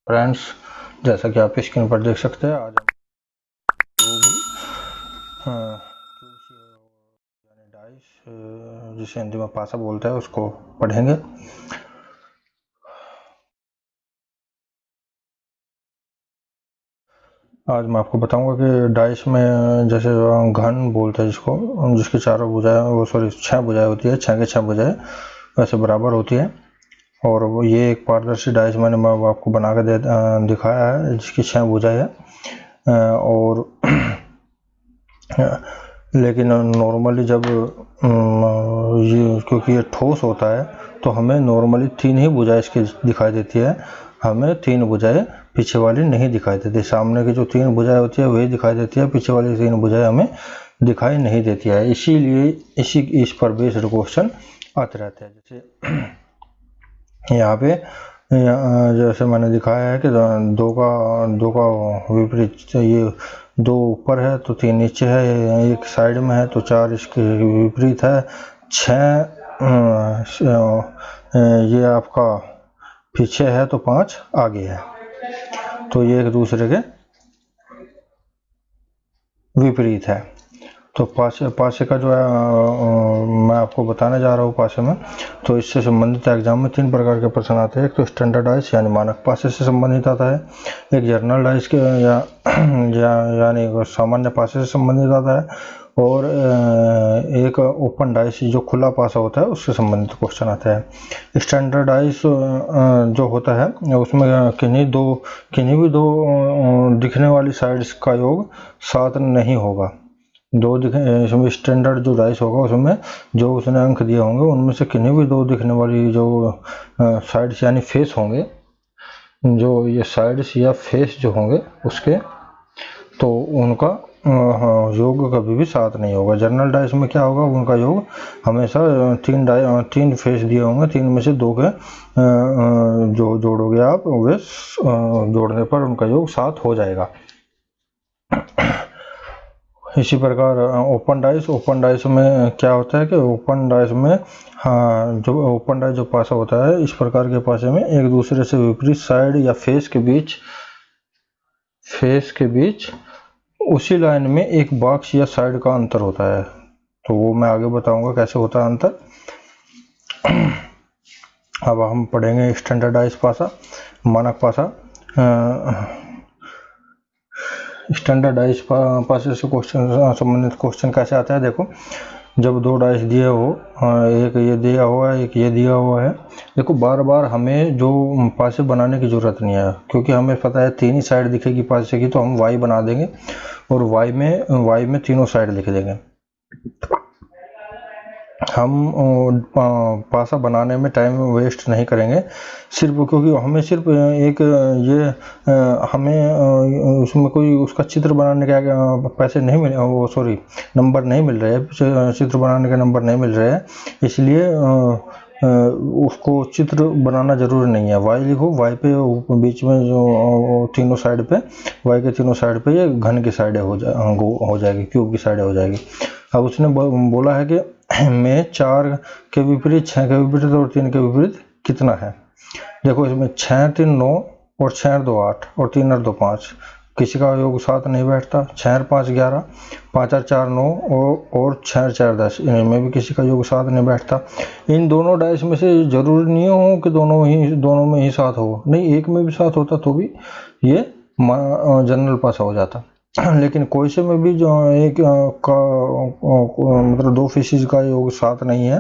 Friends, जैसा कि आप स्क्रीन पर देख सकते हैं, आज हम यानी डाइस, जिसे हिंदी में पासा बोलते हैं, उसको पढ़ेंगे। आज मैं आपको बताऊंगा कि डाइस में जैसे घन बोलते हैं जिसको, जिसकी चारों भुजाएं, वो सॉरी 6 भुजाएं होती है, 6 के 6 भुजाएं वैसे बराबर होती है। और वो ये एक पारदर्शी डाइस मैंने आपको बना के दिखाया है, जिसकी 6 भुजाएं है। और लेकिन नॉर्मली जब ये, क्योंकि ये ठोस होता है, तो हमें नॉर्मली 3 ही भुजाएं इसकी दिखाई देती है। हमें 3 भुजाएं पीछे वाली नहीं दिखाई देती। सामने की जो 3 भुजाएं होती है वही दिखाई देती है, पीछे वाली 3 भुजाएं हमें दिखाई नहीं देती है। इसीलिए इस पर बेस्ड क्वेश्चन आते रहते हैं। जैसे यहाँ पे जैसे मैंने दिखाया है कि दो का विपरीत, ये 2 ऊपर है तो 3 नीचे है, एक साइड में है तो 4 इसके विपरीत है, 6 ये आपका पीछे है तो 5 आगे है, तो ये एक दूसरे के विपरीत है। तो पासे का जो है मैं आपको बताने जा रहा हूँ पासे में। तो इससे संबंधित एग्जाम में 3 प्रकार के प्रश्न आते हैं। एक तो स्टैंडर्ड डाइस यानी मानक पासे से संबंधित आता है, एक जर्नल डाइस के यानी सामान्य पासे से संबंधित आता है, और एक ओपन डाइस जो खुला पासा होता है उससे संबंधित क्वेश्चन आता है। स्टैंडर्ड डाइस जो होता है उसमें किन्हीं भी दो दिखने वाली साइड्स का योग 7 नहीं होगा। इसमें स्टैंडर्ड जो डाइस होगा उसमें जो उसने अंक दिए होंगे उनमें से किन्हीं भी 2 दिखने वाली जो साइड्स यानी फेस होंगे, जो ये साइड्स या फेस जो होंगे उसके, तो उनका योग कभी भी 7 नहीं होगा। जनरल डाइस में क्या होगा, उनका योग हमेशा 3 फेस दिए होंगे, 3 में से 2 के जो जोड़ोगे आप, वे जोड़ने पर उनका योग 7 हो जाएगा। इसी प्रकार ओपन डाइस में क्या होता है कि ओपन डाइस में जो ओपन डाइस जो पासा होता है, इस प्रकार के पासे में एक दूसरे से विपरीत साइड या फेस के बीच उसी लाइन में एक बॉक्स या साइड का अंतर होता है। तो वो मैं आगे बताऊंगा कैसे होता है अंतर। अब हम पढ़ेंगे स्टैंडर्डाइज पासा, मानक पासा। स्टैंडर्डाइज पासे से संबंधित क्वेश्चन कैसे आता है, देखो। जब 2 डाइस दिए हो, एक ये दिया हुआ है, एक ये दिया हुआ है। देखो बार बार हमें जो पासे बनाने की ज़रूरत नहीं है, क्योंकि हमें पता है 3 ही साइड दिखेगी पासे की, तो हम वाई बना देंगे और वाई में तीनों साइड लिख देंगे। हम पासा बनाने में टाइम वेस्ट नहीं करेंगे, सिर्फ क्योंकि हमें सिर्फ एक ये हमें उसमें कोई उसका चित्र बनाने का पैसे नहीं मिले, वो सॉरी नंबर नहीं मिल रहे हैं, चित्र बनाने के नंबर नहीं मिल रहे हैं, इसलिए उसको चित्र बनाना जरूरी नहीं है। वाई लिखो, वाई पे बीच में जो तीनों साइड पे, वाई के तीनों साइड पे ये घन की साइडें हो जाएगी, क्यूब की साइडें हो जाएगी। अब उसने बोला है कि में 4 के विपरीत 6 के विपरीत और 3 के विपरीत कितना है। देखो इसमें 6 3 9 और 6 और 2 8 और 3 और 2 5, किसी का योग 7 नहीं बैठता। 6 और 5 11, 5 और 4 9 और 6 और 4 10, इनमें भी किसी का योग 7 नहीं बैठता। इन दोनों डाइस में से जरूरी नहीं हो कि दोनों में ही 7 हो, नहीं, एक में भी 7 होता तो भी ये जनरल पासा हो जाता। लेकिन कोई से में भी जो एक का मतलब 2 फेसिस का योग 7 नहीं है,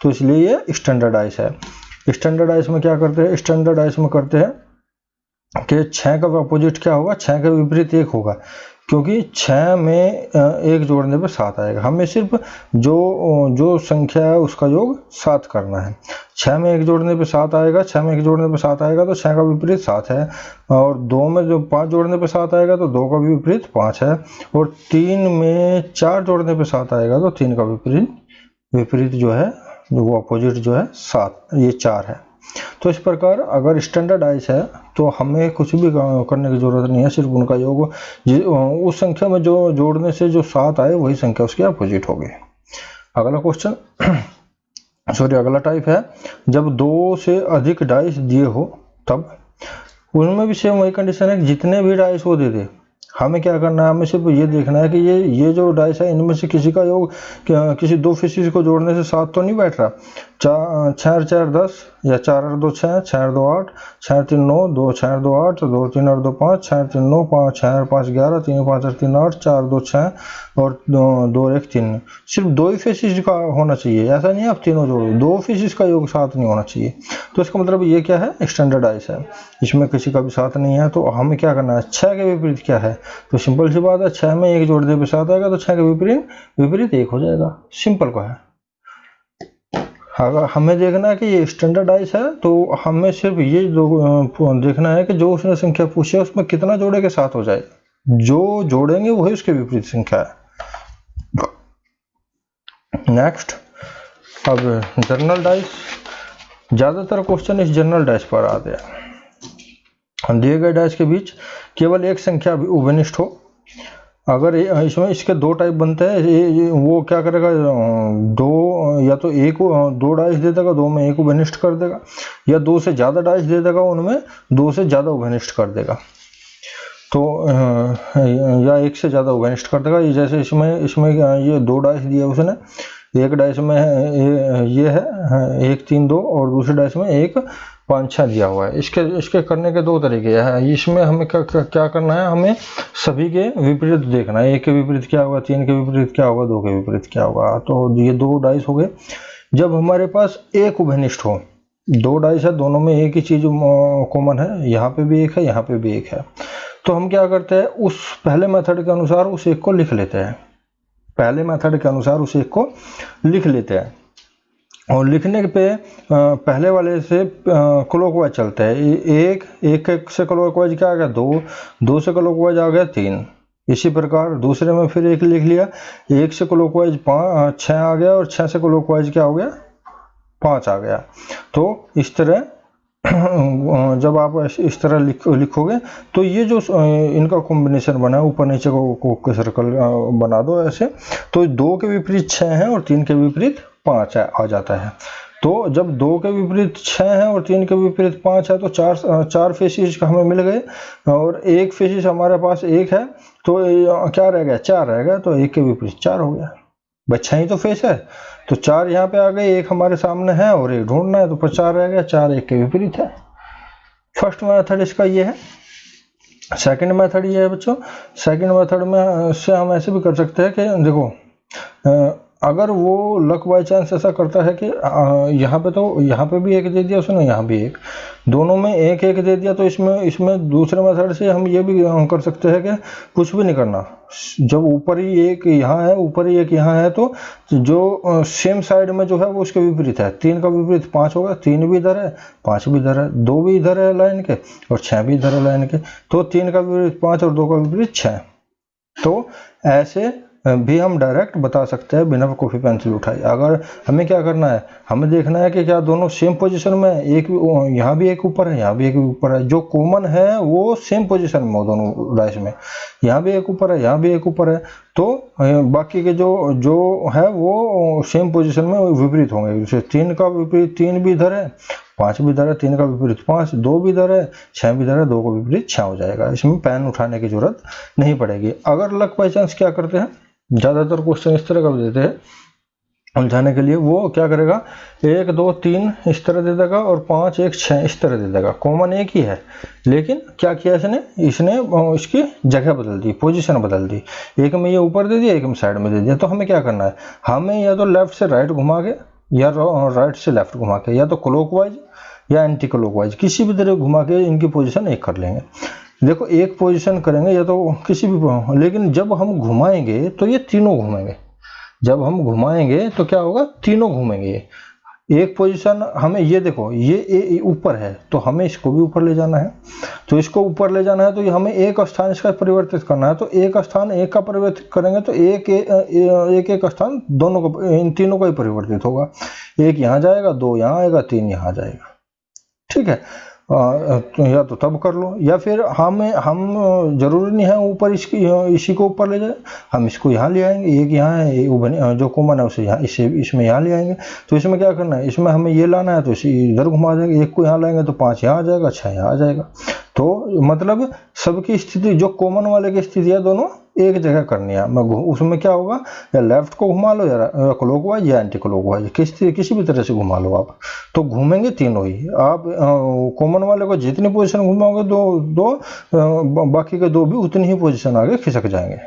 तो इसलिए ये स्टैंडर्डाइज है। स्टैंडर्डाइज में क्या करते हैं, स्टैंडर्डाइज में करते हैं कि 6 का अपोजिट क्या होगा, 6 के विपरीत 1 होगा, क्योंकि 6 में 1 जोड़ने पर 7 आएगा। हमें सिर्फ जो संख्या है उसका योग 7 करना है। 6 में 1 जोड़ने पे 7 आएगा, 6 में 1 जोड़ने पे 7 आएगा तो 6 का विपरीत 7 है, और 2 में जो 5 जोड़ने पे 7 आएगा तो 2 का विपरीत 5 है, और 3 में 4 जोड़ने पे 7 आएगा तो 3 का विपरीत जो है, वो अपोजिट जो है 7, ये 4 है। तो इस प्रकार अगर स्टैंडर्डाइज है तो हमें कुछ भी करने की जरूरत नहीं है, सिर्फ उनका योग उस संख्या में जो जोड़ने से जो 7 आए वही संख्या उसकी अपोजिट होगी। अगला क्वेश्चन अगला टाइप है, जब 2 से अधिक डाइस दिए हो तब। उसमें भी सेम वही कंडीशन है कि जितने भी डाइस वो दे दे, हमें क्या करना है, हमें सिर्फ ये देखना है कि ये जो डाइस है इनमें से किसी का योग किसी दो फेसिस को जोड़ने से 7 तो नहीं बैठ रहा। 4 4 10 या 4 8 2 6, 4 2 8, 4 3 9, 2 4 2 8, 2 3 8 2 5, 4 3 9, 5 6 5 11, 3 5 8 3 8, 4 2 6 और 2 1 3। सिर्फ दो ही फेसिस का होना चाहिए, ऐसा नहीं है आप तीनों जोड़ो, दो फेसिस का योग 7 नहीं होना चाहिए। तो इसका मतलब ये क्या है, स्टैंडर्ड डाइस है, इसमें किसी का भी 7 नहीं है। तो हमें क्या करना है, 6 के विपरीत क्या है, तो सिंपल सी बात है 6 में 1 जोड़ दे पे 7 आएगा, तो 6 के विपरीत 1 हो जाएगा, सिंपल का है। अगर हमें देखना है कि ये स्टैंडर्ड डाइस है तो हमें सिर्फ ये देखना है कि जो उसने संख्या पूछी है उसमें कितना जोड़े के साथ हो जाए, जो जोड़ेंगे वही उसके विपरीत संख्या है। नेक्स्ट, अब जनरल डाइस, ज्यादातर क्वेश्चन इस जनरल डाइस पर आते हैं। दिए गए डाइस के बीच केवल एक संख्या उभयनिष्ठ हो, अगर इसमें इसके दो टाइप बनते हैं, वो क्या करेगा, दो या तो एक दो डाइस दे देगा, दो में एक उभयनिष्ठ कर देगा, या दो से ज्यादा डाइस दे देगा, उनमें दो से ज्यादा उभयनिष्ठ कर देगा, तो या एक से ज्यादा उभयनिष्ठ कर देगा। जैसे इसमें ये दो डाइस दिए उसने, एक डाइस में ये है 1 3 2 और दूसरे डाइस में 1 5 6 दिया हुआ है। इसके करने के दो तरीके हैं। इसमें हमें क्या करना है, हमें सभी के विपरीत देखना है, 1 के विपरीत क्या होगा, 3 के विपरीत क्या होगा, 2 के विपरीत क्या होगा। तो ये दो डाइस हो गए। जब हमारे पास एक उभयनिष्ठ हो, दो डाइस है, दोनों में एक ही चीज कॉमन है, यहाँ पे भी एक है, यहाँ पे भी एक है, तो हम क्या करते हैं, उस पहले मेथड के अनुसार उस एक को लिख लेते हैं, पहले मेथड के अनुसार उस एक को लिख लेते हैं, और लिखने पे पहले वाले से क्लॉकवाइज चलते हैं। एक से क्लॉकवाइज क्या आ गया, 2 से क्लॉकवाइज आ गया 3। इसी प्रकार दूसरे में फिर एक लिख लिया, 1 से क्लॉकवाइज 6 आ गया, और 6 से क्लॉकवाइज क्या हो गया, 5 आ गया। तो इस तरह जब आप इस तरह लिखोगे तो ये जो इनका कॉम्बिनेशन बना है, ऊपर नीचे को सर्कल बना दो ऐसे, तो 2 के विपरीत 6 है और 3 के विपरीत 5 आ जाता है। तो जब 2 के विपरीत 6 है और 3 के विपरीत 5 है, तो चार फेसिस हमें मिल गए, और एक फेसिस हमारे पास एक है, तो क्या रह गया, 4 रह गया, तो 1 के विपरीत 4 हो गया। बच्चा ही तो फेस है, तो 4 यहाँ पे आ गए, एक हमारे सामने है और एक ढूंढना है, तो 4 रह गया, 4 1 के विपरीत है। फर्स्ट मेथड इसका ये है। सेकंड मेथड ये है बच्चों, सेकंड मेथड में से हम ऐसे भी कर सकते हैं कि देखो, अगर वो लक बाय चांस ऐसा करता है कि यहाँ पे, तो यहाँ पे भी एक दे दिया उसने, यहाँ भी एक, दोनों में एक एक दे दिया, तो इसमें दूसरे मेथड से हम ये भी कर सकते हैं कि कुछ भी नहीं करना, जब ऊपर ही एक यहाँ है, ऊपर ही एक यहाँ है, तो जो सेम साइड में जो है वो उसके विपरीत है। 3 का विपरीत 5 होगा, 3 भी इधर है, 5 भी इधर है, 2 भी इधर है लाइन के, और 6 भी इधर है लाइन के, तो 3 का विपरीत 5 और 2 का विपरीत 6। तो ऐसे भी हम डायरेक्ट बता सकते हैं बिना कॉपी पेंसिल उठाए। अगर हमें क्या करना है, हमें देखना है कि क्या दोनों सेम पोजीशन में, एक यहाँ भी एक ऊपर है, यहाँ भी एक ऊपर है, जो कॉमन है वो सेम पोजीशन में हो दोनों डाइस में, यहाँ भी एक ऊपर है, यहाँ भी एक ऊपर है, तो बाकी के जो है वो सेम पोजीशन में विपरीत होंगे। जैसे 3 का विपरीत 3 भी इधर है, 5 भी इधर है, 3 का विपरीत 5, 2 भी इधर है, 6 भी इधर है, 2 का विपरीत 6 हो जाएगा। इसमें पेन उठाने की जरूरत नहीं पड़ेगी। अगर लक बाई चांस क्या करते हैं, ज्यादातर क्वेश्चन इस तरह का देते हैं उलझाने के लिए, वो क्या करेगा, 1 2 3 इस तरह दे देगा, और 5 1 6 इस तरह दे देगा। कॉमन एक ही है, लेकिन क्या किया इसने इसकी जगह बदल दी, पोजीशन बदल दी, एक में ये ऊपर दे दिया, एक में साइड में दे दिया। तो हमें क्या करना है, हमें या तो लेफ्ट से राइट घुमा के, या राइट से लेफ्ट घुमा के, या तो क्लॉकवाइज या एंटी क्लॉकवाइज, किसी भी तरह घुमा के इनकी पोजीशन एक कर लेंगे। देखो, एक पोजीशन करेंगे या तो किसी भी, लेकिन जब हम घुमाएंगे तो ये तीनों घूमेंगे, जब हम घुमाएंगे तो क्या होगा, तीनों घूमेंगे। एक पोजीशन हमें, ये देखो ये ऊपर है, तो हमें इसको भी ऊपर ले जाना है, तो इसको ऊपर ले जाना है, तो हमें एक स्थान इसका परिवर्तित करना है, तो एक स्थान एक का परिवर्तित करेंगे, तो एक स्थान दोनों का, इन तीनों का ही परिवर्तित होगा। एक यहाँ जाएगा, 2 यहाँ आएगा, 3 यहाँ जाएगा, ठीक है। तो या तो तब कर लो, या फिर हम जरूरी नहीं है ऊपर इसी को ऊपर ले जाए, हम इसको यहाँ ले आएंगे, एक यहाँ है जो कॉमन है उसे यहाँ इसमें यहाँ ले आएंगे। तो इसमें क्या करना है, इसमें हमें ये लाना है तो इसे इधर घुमा देंगे, एक को यहाँ लाएंगे तो 5 यहाँ आ जाएगा, 6 यहाँ आ जाएगा। तो मतलब सबकी स्थिति जो कॉमन वाले की स्थिति है दोनों एक जगह करनी है। उसमें क्या होगा, या लेफ्ट को घुमा लो या क्लॉकवाइज या एंटी क्लॉकवाइज, किसी भी तरह से घुमा लो आप, तो घूमेंगे तीनों ही। आप कॉमन वाले को जितनी पोजीशन घुमाओगे दो बाकी के दो भी उतनी ही पोजीशन आगे खिसक जाएंगे।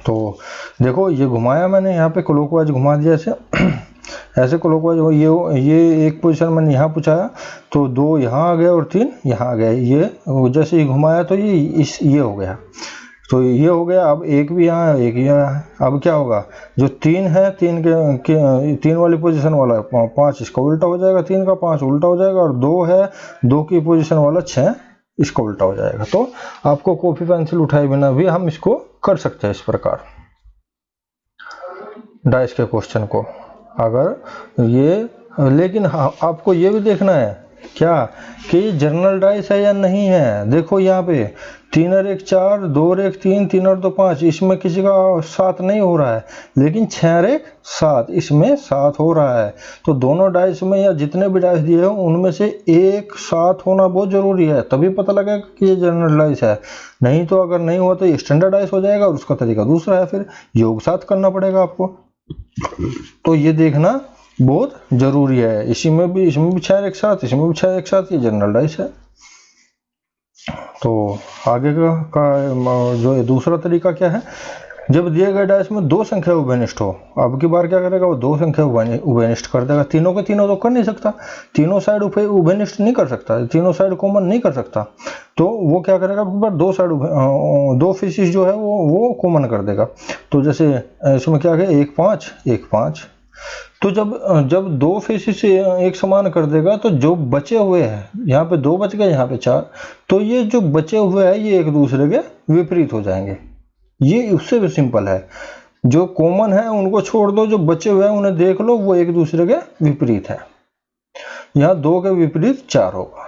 तो देखो ये घुमाया मैंने, यहाँ पे क्लॉकवाइज घुमा दिया ऐसे क्लॉकवाइज। ये एक पोजीशन मैंने यहाँ पूछाया तो 2 यहाँ आ गए और 3 यहाँ आ गए। ये जैसे ही घुमाया तो ये हो गया, तो ये हो गया। अब एक भी यहाँ है, एक यहाँ है। अब क्या होगा, जो 3 है 3 वाली पोजीशन वाला 5 इसका उल्टा हो जाएगा, 3 का 5 उल्टा हो जाएगा, और 2 है 2 की पोजीशन वाला 6 इसका उल्टा हो जाएगा। तो आपको कॉपी पेंसिल उठाए बिना भी हम इसको कर सकते हैं इस प्रकार डाइस के क्वेश्चन को। अगर ये, लेकिन आपको ये भी देखना है क्या कि ये जनरल डाइस है या नहीं है। देखो यहाँ पे 3 और 1 4, 2 और 1 3, 3 और 2 5, इसमें किसी का 7 नहीं हो रहा है, लेकिन 6 और 1 7, इसमें 7 हो रहा है। तो दोनों डाइस में या जितने भी डाइस दिए हो उनमें से एक 7 होना बहुत जरूरी है, तभी पता लगेगा कि ये जनरल डाइस है। नहीं तो अगर नहीं हुआ तो ये स्टैंडर्ड डाइस हो जाएगा और उसका तरीका दूसरा है, फिर योग साथ करना पड़ेगा आपको। तो ये देखना बहुत जरूरी है। इसमें भी 6 एक साथ, इसमें भी 6 एक साथ, ये जनरल डाइस है। तो आगे का जो दूसरा तरीका क्या है, जब दिए गए डाइस में 2 संख्या उभयनिष्ठ हो, अब की बार क्या करेगा, वो 2 संख्या उभयनिष्ठ कर देगा। तीनों के तीनों तो कर नहीं सकता, तीनों साइड उभयनिष्ठ नहीं कर सकता, तीनों साइड कॉमन नहीं कर सकता। तो वो क्या करेगा, अब की बार 2 साइड 2 फेसिस जो है वो कॉमन कर देगा। तो जैसे इसमें क्या है, 1 5 1 5। तो जब 2 फेसिस से एक समान कर देगा तो जो बचे हुए हैं, यहाँ पे 2 बच गए, यहाँ पे 4, तो ये जो बचे हुए हैं ये एक दूसरे के विपरीत हो जाएंगे। ये उससे भी सिंपल है, जो कॉमन है उनको छोड़ दो, जो बचे हुए हैं उन्हें देख लो, वो एक दूसरे के विपरीत है। यहाँ 2 के विपरीत 4 होगा।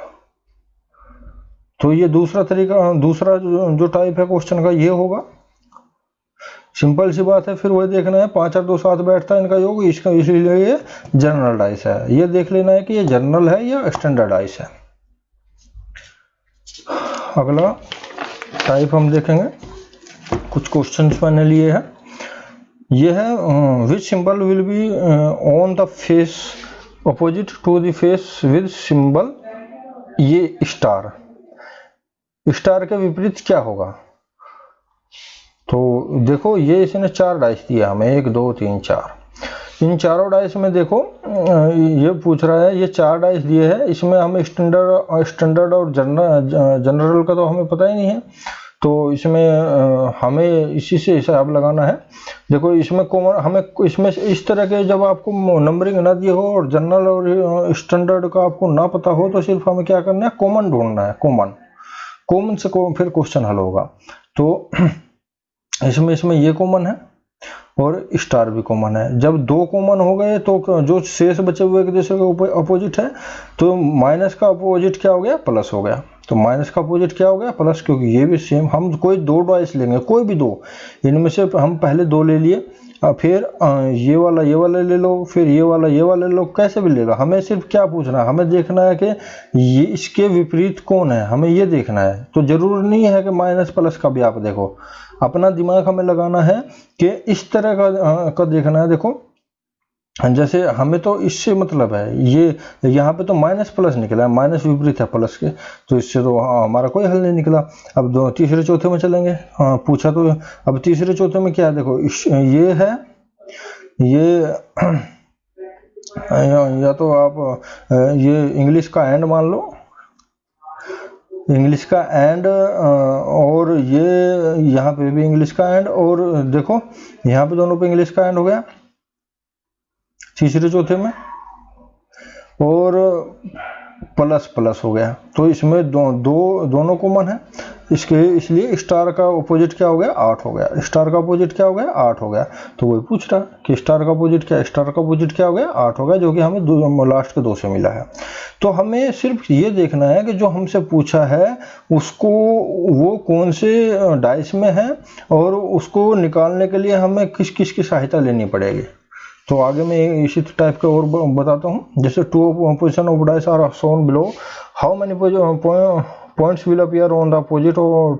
तो ये दूसरा तरीका, दूसरा जो टाइप है क्वेश्चन का ये होगा। सिंपल सी बात है, फिर वही देखना है 5 और 2 7 बैठता है इनका योग, इसका इसलिए ये जनरल डाइस है। ये देख लेना है कि ये जनरल है या स्टैंडर्ड डाइस है। अगला टाइप हम देखेंगे, कुछ क्वेश्चंस मैंने लिए हैं। ये है which symbol will be on the face opposite to the face with symbol, ये स्टार, स्टार के विपरीत क्या होगा। तो देखो ये इसने 4 डाइस दिया हमें, 1 2 3 4। इन चारों डाइस में देखो ये पूछ रहा है, ये 4 डाइस दिए हैं, इसमें हमें स्टैंडर्ड और जनरल का तो हमें पता ही नहीं है। तो इसमें हमें इसी से हिसाब लगाना है। देखो इसमें कॉमन, हमें इसमें इस तरह के जब आपको नंबरिंग ना दिए हो और जनरल और स्टैंडर्ड का आपको ना पता हो, तो सिर्फ हमें क्या करना है, कॉमन ढूंढना है। कॉमन से फिर क्वेश्चन हल होगा। तो इसमें ये कॉमन है और स्टार भी कॉमन है। जब 2 कॉमन हो गए तो जो शेष बचे हुए एक दूसरे के अपोजिट है, तो माइनस का अपोजिट क्या हो गया, प्लस हो गया। तो माइनस का अपोजिट क्या हो गया, प्लस, क्योंकि ये भी सेम। हम कोई 2 डाइस लेंगे, कोई भी 2, इनमें से हम पहले 2 ले लिए, फिर ये वाला ले लो, फिर ये वाला ले लो, कैसे भी ले लो। हमें सिर्फ क्या पूछना है, हमें देखना है कि ये इसके विपरीत कौन है, हमें ये देखना है। तो जरूर नहीं है कि माइनस प्लस का भी आप देखो, अपना दिमाग हमें लगाना है कि इस तरह का देखना है। देखो जैसे हमें तो इससे मतलब है, ये यहाँ पे तो माइनस प्लस निकला है, माइनस विपरीत है प्लस के, तो इससे तो हमारा कोई हल नहीं निकला। अब तीसरे चौथे में चलेंगे। पूछा तो अब तीसरे चौथे में क्या है, देखो ये है, ये या तो आप ये इंग्लिश का एंड मान लो, इंग्लिश का एंड, और ये यहाँ पे भी इंग्लिश का एंड, और देखो यहाँ पे दोनों पे इंग्लिश का एंड हो गया तीसरे चौथे में, और प्लस प्लस हो गया। तो इसमें दोनों कॉमन है इसके, इसलिए स्टार का अपोजिट क्या हो गया, 8 हो गया। स्टार का अपोजिट क्या हो गया, 8 हो गया। तो वही पूछ रहा कि स्टार का अपोजिट क्या, स्टार का अपोजिट क्या हो गया, 8 हो गया, जो कि हमें लास्ट के 2 से मिला है। तो हमें सिर्फ ये देखना है कि जो हमसे पूछा है उसको वो कौन से डाइस में है और उसको निकालने के लिए हमें किस किस की सहायता लेनी पड़ेगी। तो आगे मैं इसी टाइप के और बताता हूँ। जैसे 2 position of dice are shown below, how many points will appear on the opposite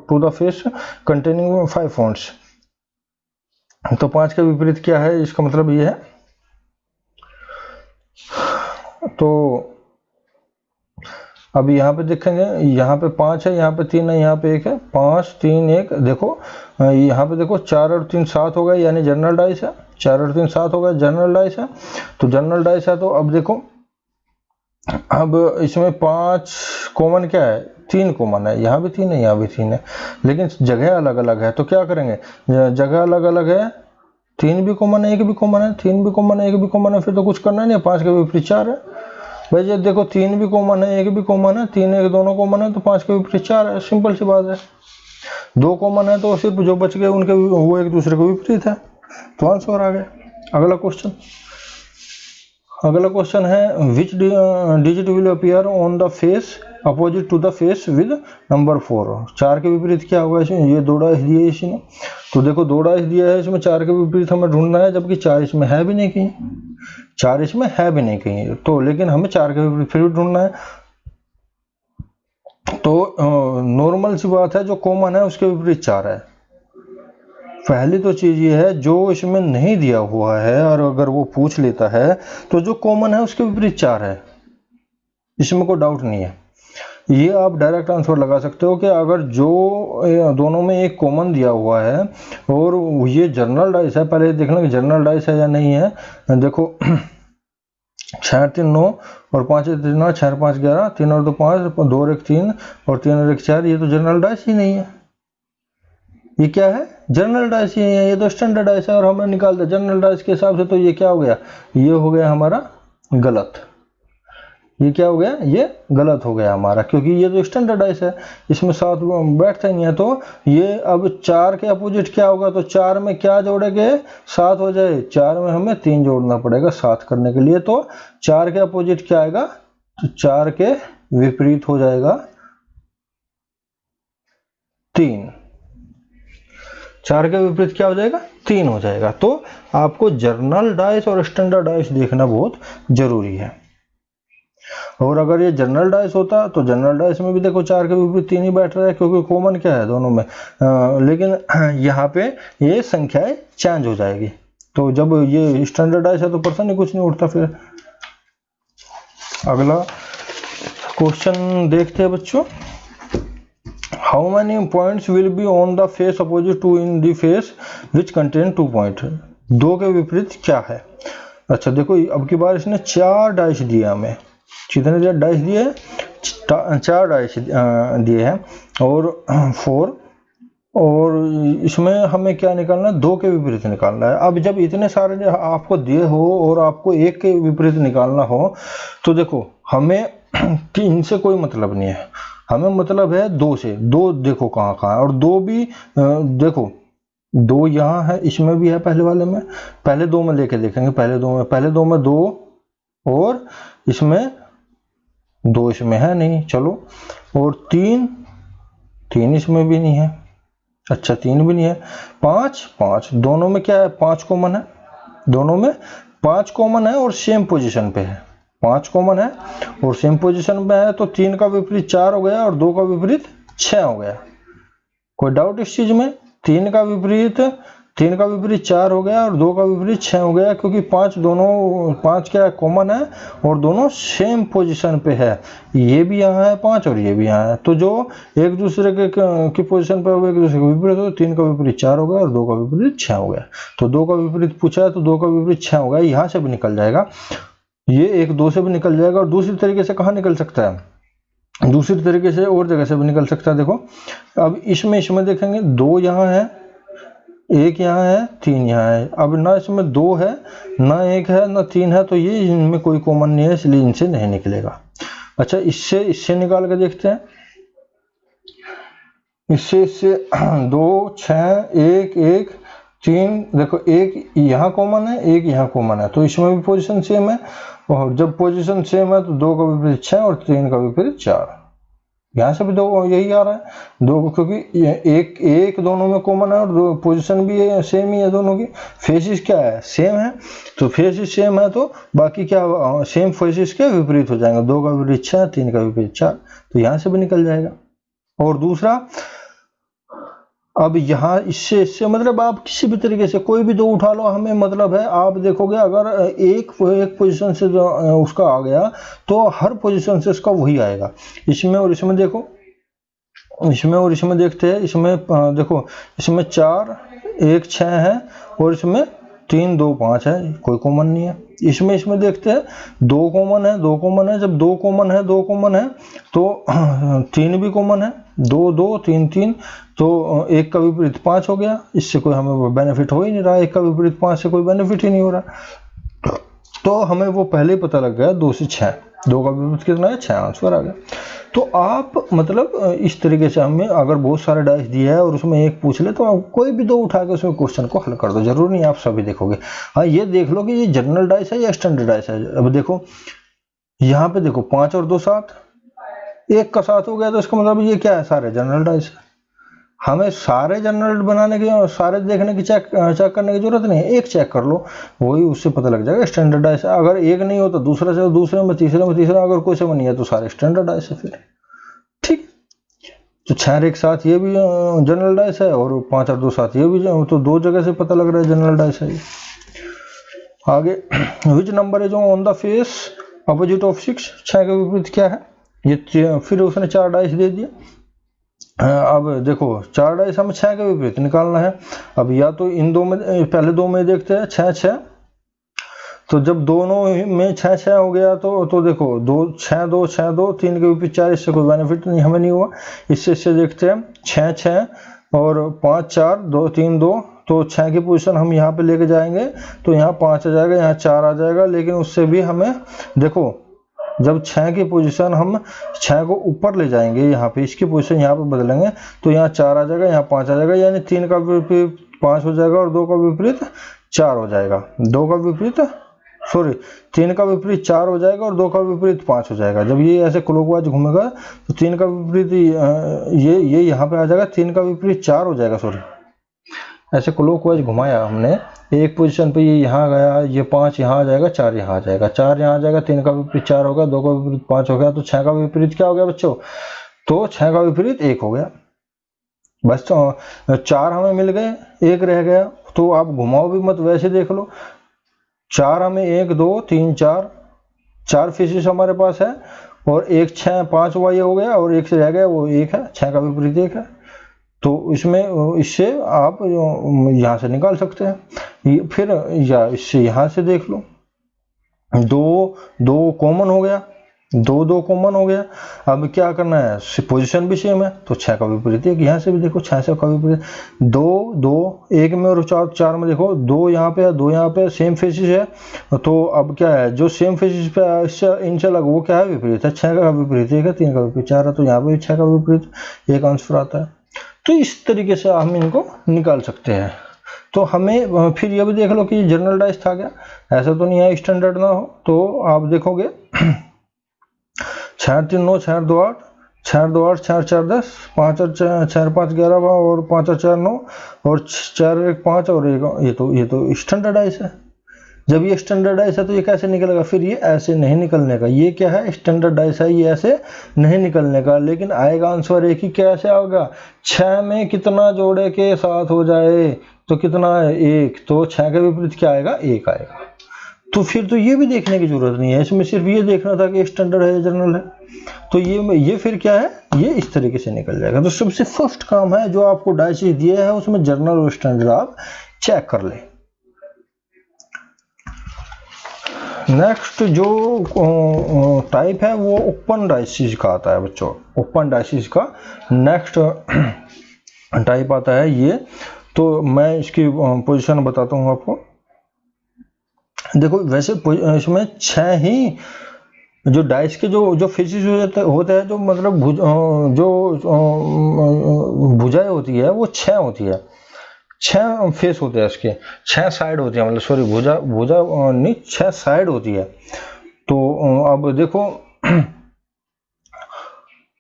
to the face containing 5 points. तो 5 के विपरीत क्या है, इसका मतलब ये है। तो अब यहाँ पे देखेंगे, यहाँ पे 5 है, यहाँ पे 3 है, यहाँ पे 1 है। 5 3 1, देखो यहाँ पे देखो 4 और 3 7 हो गए, यानी जनरल डाइस है। 4 और 3 7 हो गए, जनरल डाइस है। तो जनरल डाइस है, तो अब देखो, अब इसमें 5 कॉमन क्या है, 3 कॉमन है। यहाँ भी 3 है, यहाँ भी 3 है, लेकिन जगह अलग अलग है। तो क्या करेंगे, जगह अलग अलग है, 3 भी कॉमन है, 1 भी कॉमन है, 3 भी कॉमन है, 1 भी कॉमन है, फिर तो कुछ करना नहीं है। 5 के विपरीत 4 है भाई। ये देखो 3 भी कॉमन है, 1 भी कॉमन है, 3 1 दोनों कॉमन है, तो 5 के विपरीत 4 है। सिंपल सी बात है। 2 कॉमन है तो सिर्फ जो बच गए उनके वो एक दूसरे के विपरीत है, तो आंसर आ गया। अगला क्वेश्चन, अगला क्वेश्चन है which digit will appear on the face opposite to the face with number 4। 4 के विपरीत क्या होगा इसमें, ये 2 डाइस दिए इसने। तो देखो 2 डाइस दिया है इसमें, 4 के विपरीत हमें ढूंढना है, जबकि 4 इसमें है भी नहीं कहीं, 4 इसमें है भी नहीं कहीं। तो लेकिन हमें 4 के विपरीत फिर भी ढूंढना है। तो नॉर्मल सी बात है, जो कॉमन है उसके विपरीत 4 है। पहली तो चीज ये है, जो इसमें नहीं दिया हुआ है और अगर वो पूछ लेता है तो जो कॉमन है उसके विपरीत 4 है, इसमें कोई डाउट नहीं है। ये आप डायरेक्ट आंसर लगा सकते हो कि अगर जो दोनों में एक कॉमन दिया हुआ है और ये जनरल डाइस है, पहले देखना कि जनरल डाइस है या नहीं है। देखो 6 3 9 और 5 3 9, 6 5 11, 3 और 2 5, 2 और 1 3 और 3 और 1 4। ये तो जनरल डाइस ही नहीं है। ये क्या है, जनरल डाइस ही है। ये तो स्टैंडर्ड डाइस है और हमने निकाल दिया जनरल डाइस के हिसाब से। तो ये क्या हो गया, ये हो गया हमारा गलत। ये क्या हो गया, ये गलत हो गया हमारा, क्योंकि ये जो स्टैंडर्ड डाइस है इसमें 7 बैठता नहीं है। तो ये अब 4 के अपोजिट क्या होगा, तो 4 में क्या जोड़ेंगे, 7 हो जाए। 4 में हमें 3 जोड़ना पड़ेगा 7 करने के लिए। तो 4 के अपोजिट क्या आएगा, तो 4 के विपरीत हो जाएगा 3। 4 के विपरीत क्या हो जाएगा, 3 हो जाएगा। तो आपको जनरल डाइस और स्टैंडर्ड डाइस देखना बहुत जरूरी है। और अगर ये जनरल डाइस होता तो जनरल डाइस में भी देखो 4 के विपरीत 3 ही बैठ रहा है, क्योंकि कॉमन क्या है दोनों में। लेकिन यहाँ पे ये संख्याएं चेंज हो जाएगी। तो जब ये स्टैंडर्ड डाइस है तो पर्सन ही कुछ नहीं उठता। फिर अगला क्वेश्चन देखते हैं बच्चों। How many points will be on the face opposite to in the face which contain 2 point. 2 के विपरीत क्या है। अच्छा देखो, अब की बार इसने 4 डाइस दिए हमें। कितने डाइस दिए, 4 डाइस दिए हैं और 4। और इसमें हमें क्या निकालना है, 2 के विपरीत निकालना है। अब जब इतने सारे आपको दिए हो और आपको 1 के विपरीत निकालना हो, तो देखो हमें 3 से कोई मतलब नहीं है, हमें मतलब है 2 से। 2 देखो कहाँ कहाँ है, और 2 भी देखो 2 यहाँ है, इसमें भी है पहले वाले में। पहले 2 में लेके देखेंगे, पहले 2 में 2 और इसमें 2 इसमें है नहीं, चलो। और 3 इसमें भी नहीं है। अच्छा 3 भी नहीं है। 5 दोनों में क्या है, 5 कॉमन है। दोनों में 5 कॉमन है और सेम पोजीशन पे है। 5 कॉमन है और सेम पोजीशन में है, तो 3 का विपरीत 4 हो गया और 2 का विपरीत 6 हो गया। कोई डाउट इस चीज में। 3 का विपरीत 4 हो गया और 2 का विपरीत 6 हो गया, क्योंकि 5 क्या कॉमन है और दोनों सेम पोजीशन पे है। ये भी यहाँ है 5 और ये भी यहाँ है। तो जो एक दूसरे की पोजीशन पे हो, एक दूसरे के विपरीत हो, 3 का विपरीत 4 हो गया और 2 का विपरीत 6 हो गया। तो 2 का विपरीत पूछा है तो 2 का विपरीत 6 हो गया। यहाँ से भी निकल जाएगा, ये 1 2 से भी निकल जाएगा। और दूसरी तरीके से कहाँ निकल सकता है, दूसरी तरीके से और जगह से भी निकल सकता है। देखो अब इसमें देखेंगे, 2 यहाँ है, 1 यहाँ है, 3 यहाँ है। अब ना इसमें 2 है, ना 1 है, ना 3 है, तो ये इनमें कोई कॉमन नहीं है, इसलिए इनसे नहीं निकलेगा। अच्छा इससे निकाल के देखते हैं। इससे 2 6 1 1 3, देखो 1 यहाँ कॉमन है, 1 यहाँ कॉमन है, तो इसमें भी पोजीशन सेम है। और जब पोजीशन सेम है तो 2 का विपरीत 6 और 3 का विपरीत 4। यहाँ से भी दो यही आ रहा है, दो, क्योंकि एक दोनों में कॉमन है और दो पोजीशन भी सेम ही है दोनों की। फेसिस क्या है, सेम है, तो फेसिस सेम है तो बाकी क्या सेम फेसिस के विपरीत हो जाएंगे। 2 का विपरीत 6, 3 का विपरीत 4, तो यहाँ से भी निकल जाएगा। और दूसरा, अब यहाँ इससे मतलब आप किसी भी तरीके से कोई भी दो उठा लो, हमें मतलब है आप देखोगे अगर एक पोजीशन से जो उसका आ गया तो हर पोजीशन से उसका वही आएगा। इसमें और इसमें देखो, इसमें और इसमें देखते हैं, इसमें देखो इसमें 4 1 6 है और इसमें 3 2 5 है, कोई कॉमन नहीं है। इसमें देखते हैं 2 कॉमन है, 2 कॉमन है। जब 2 कॉमन है, 2 कॉमन है तो 3 भी कॉमन है, 2 2 3 3, तो 1 का विपरीत 5 हो गया। इससे कोई हमें बेनिफिट हो ही नहीं रहा, 1 का विपरीत 5 से कोई बेनिफिट ही नहीं हो रहा। तो हमें वो पहले ही पता लग गया 2 से 6, 2 का विपरीत कितना है 6, आंसर आ गया। तो आप मतलब इस तरीके से हमें अगर बहुत सारे डाइस दिए है और उसमें एक पूछ ले तो आप कोई भी दो उठा के उसमें क्वेश्चन को हल कर दो, जरूर नहीं आप सभी देखोगे। हाँ, ये देख लो कि ये जनरल डाइस है या स्टैंडर्ड डाइस है। अब देखो यहाँ पे देखो 5 और 2 7, 1 का 7 हो गया, तो इसका मतलब ये क्या है, सारे जनरल डाइस है। हमें सारे जनरल बनाने की और सारे देखने की चेक करने की जरूरत नहीं है, एक चेक कर लो, वही उससे पता लग जाएगा स्टैंडर्डाइज है। अगर एक नहीं हो तो दूसरा से, दूसरे में तीसरा, अगर कोई से नहीं है तो सारे स्टैंडर्डाइज है फिर, ठीक। तो 6 एक साथ ये भी जनरल है और 5 और 2 साथ ये भी, तो 2 जगह से पता लग रहा है जनरल है। आगे, which number is on the face opposite of 6, 6 के विपरीत क्या है ये, फिर उसने 4 डाइस दे दिए। अब देखो 4 डाइस हमें 6 के विपरीत निकालना है। अब या तो इन दो में, पहले 2 में देखते हैं 6 6, तो जब दोनों में 6 6 हो गया तो देखो 2 6 2 6 2, 3 के विपरीत 4, इससे कोई बेनिफिट नहीं हमें नहीं हुआ। इससे देखते हैं 6 6 और 5 4 2 3 2, तो 6 की पोजीशन हम यहाँ पे लेके जाएंगे तो यहाँ 5 आ जाएगा, यहाँ 4 आ जाएगा। लेकिन उससे भी हमें देखो जब 6 की पोजीशन हम 6 को ऊपर ले जाएंगे, यहाँ पे इसकी पोजीशन यहाँ पे बदलेंगे तो यहाँ 4 आ जाएगा, यहाँ 5 आ जाएगा, यानी 3 का विपरीत 5 हो जाएगा और 2 का विपरीत 4 हो जाएगा। 3 का विपरीत 4 हो जाएगा और 2 का विपरीत 5 हो जाएगा। जब ये ऐसे क्लॉकवाइज घूमेगा तो 3 का विपरीत ये यहाँ पे आ जाएगा, 3 का विपरीत 4 हो जाएगा। ऐसे क्लॉकवाइज घुमाया हमने, एक पोजीशन पे ये यहाँ गया, ये 5 यहाँ आ जाएगा, 4 यहाँ आ जाएगा, 4 यहाँ आ जाएगा, 3 का विपरीत 4 होगा, 2 का विपरीत 5 हो गया, तो 6 का विपरीत क्या हो गया बच्चों, तो 6 का विपरीत 1 हो गया। बस 4 हमें मिल गए, 1 रह गया, तो आप घुमाओ भी मत, वैसे देख लो। 4 हमें 1 2 3 4 फेसिस हमारे पास है और 1 6 5 वाई हो गया और 1 से रह गया वो 1 है, 6 का विपरीत 1 है। तो इसमें इससे आप यहाँ से निकाल सकते हैं, फिर या इससे यहाँ से देख लो, 2 2 कॉमन हो गया, 2 2 कॉमन हो गया। अब क्या करना है, पोजीशन भी सेम है तो 6 का विपरीत 1, यहाँ से भी देखो 6 से का विपरीत 2 2, 1 में और 4 में देखो 2 यहाँ पे है, 2 यहाँ पे, सेम फेसिस है। तो अब क्या है, जो सेम फेसिस पे इससे इनसे अलग वो क्या है, विपरीत है। 6 का विपरीत 1 है, 3 का विपरीत 4 है, तो यहाँ पे 6 का विपरीत 1 आंसर आता है। तो इस तरीके से हम इनको निकाल सकते हैं। तो हमें फिर ये भी देख लो कि जनरल डाइस था क्या, ऐसा तो नहीं है स्टैंडर्ड ना हो। तो आप देखोगे 6 3 9 6 2 8, 6 2 8 4 4 10, 5 और 4 5 11 और 5 और 4 9 और 4 1 5 और 1, ये तो स्टैंडर्ड डाइस है। जब ये स्टैंडर्डाइज है तो ये कैसे निकलेगा, फिर ये ऐसे नहीं निकलने का। ये क्या है, स्टैंडर्डाइज है, ये ऐसे नहीं निकलने का। लेकिन आएगा आंसर एक ही, कैसे आएगा, 6 में कितना जोड़े के साथ हो जाए तो कितना है 1, तो 6 के विपरीत क्या आएगा, 1 आएगा। तो फिर तो ये भी देखने की जरूरत नहीं है, इसमें सिर्फ ये देखना था कि स्टैंडर्ड है या जनरल है। तो ये फिर क्या है, ये इस तरीके से निकल जाएगा। तो सबसे फर्स्ट काम है, जो आपको डाइस दिया है उसमें जनरल और स्टैंडर्ड आप चेक कर ले। नेक्स्ट जो टाइप है वो ओपन डाइसिस का आता है बच्चों। ओपन डाइसिस का नेक्स्ट टाइप आता है ये। तो मैं इसकी पोजीशन बताता हूँ आपको। देखो वैसे इसमें 6 ही जो डाइस के जो फेसिस होते हैं, जो मतलब जो भुजाएं होती है वो 6 होती है। 6 फेस होते हैं इसके, 6 साइड होती है, मतलब सॉरी भुजा नहीं 6 साइड होती है। तो अब देखो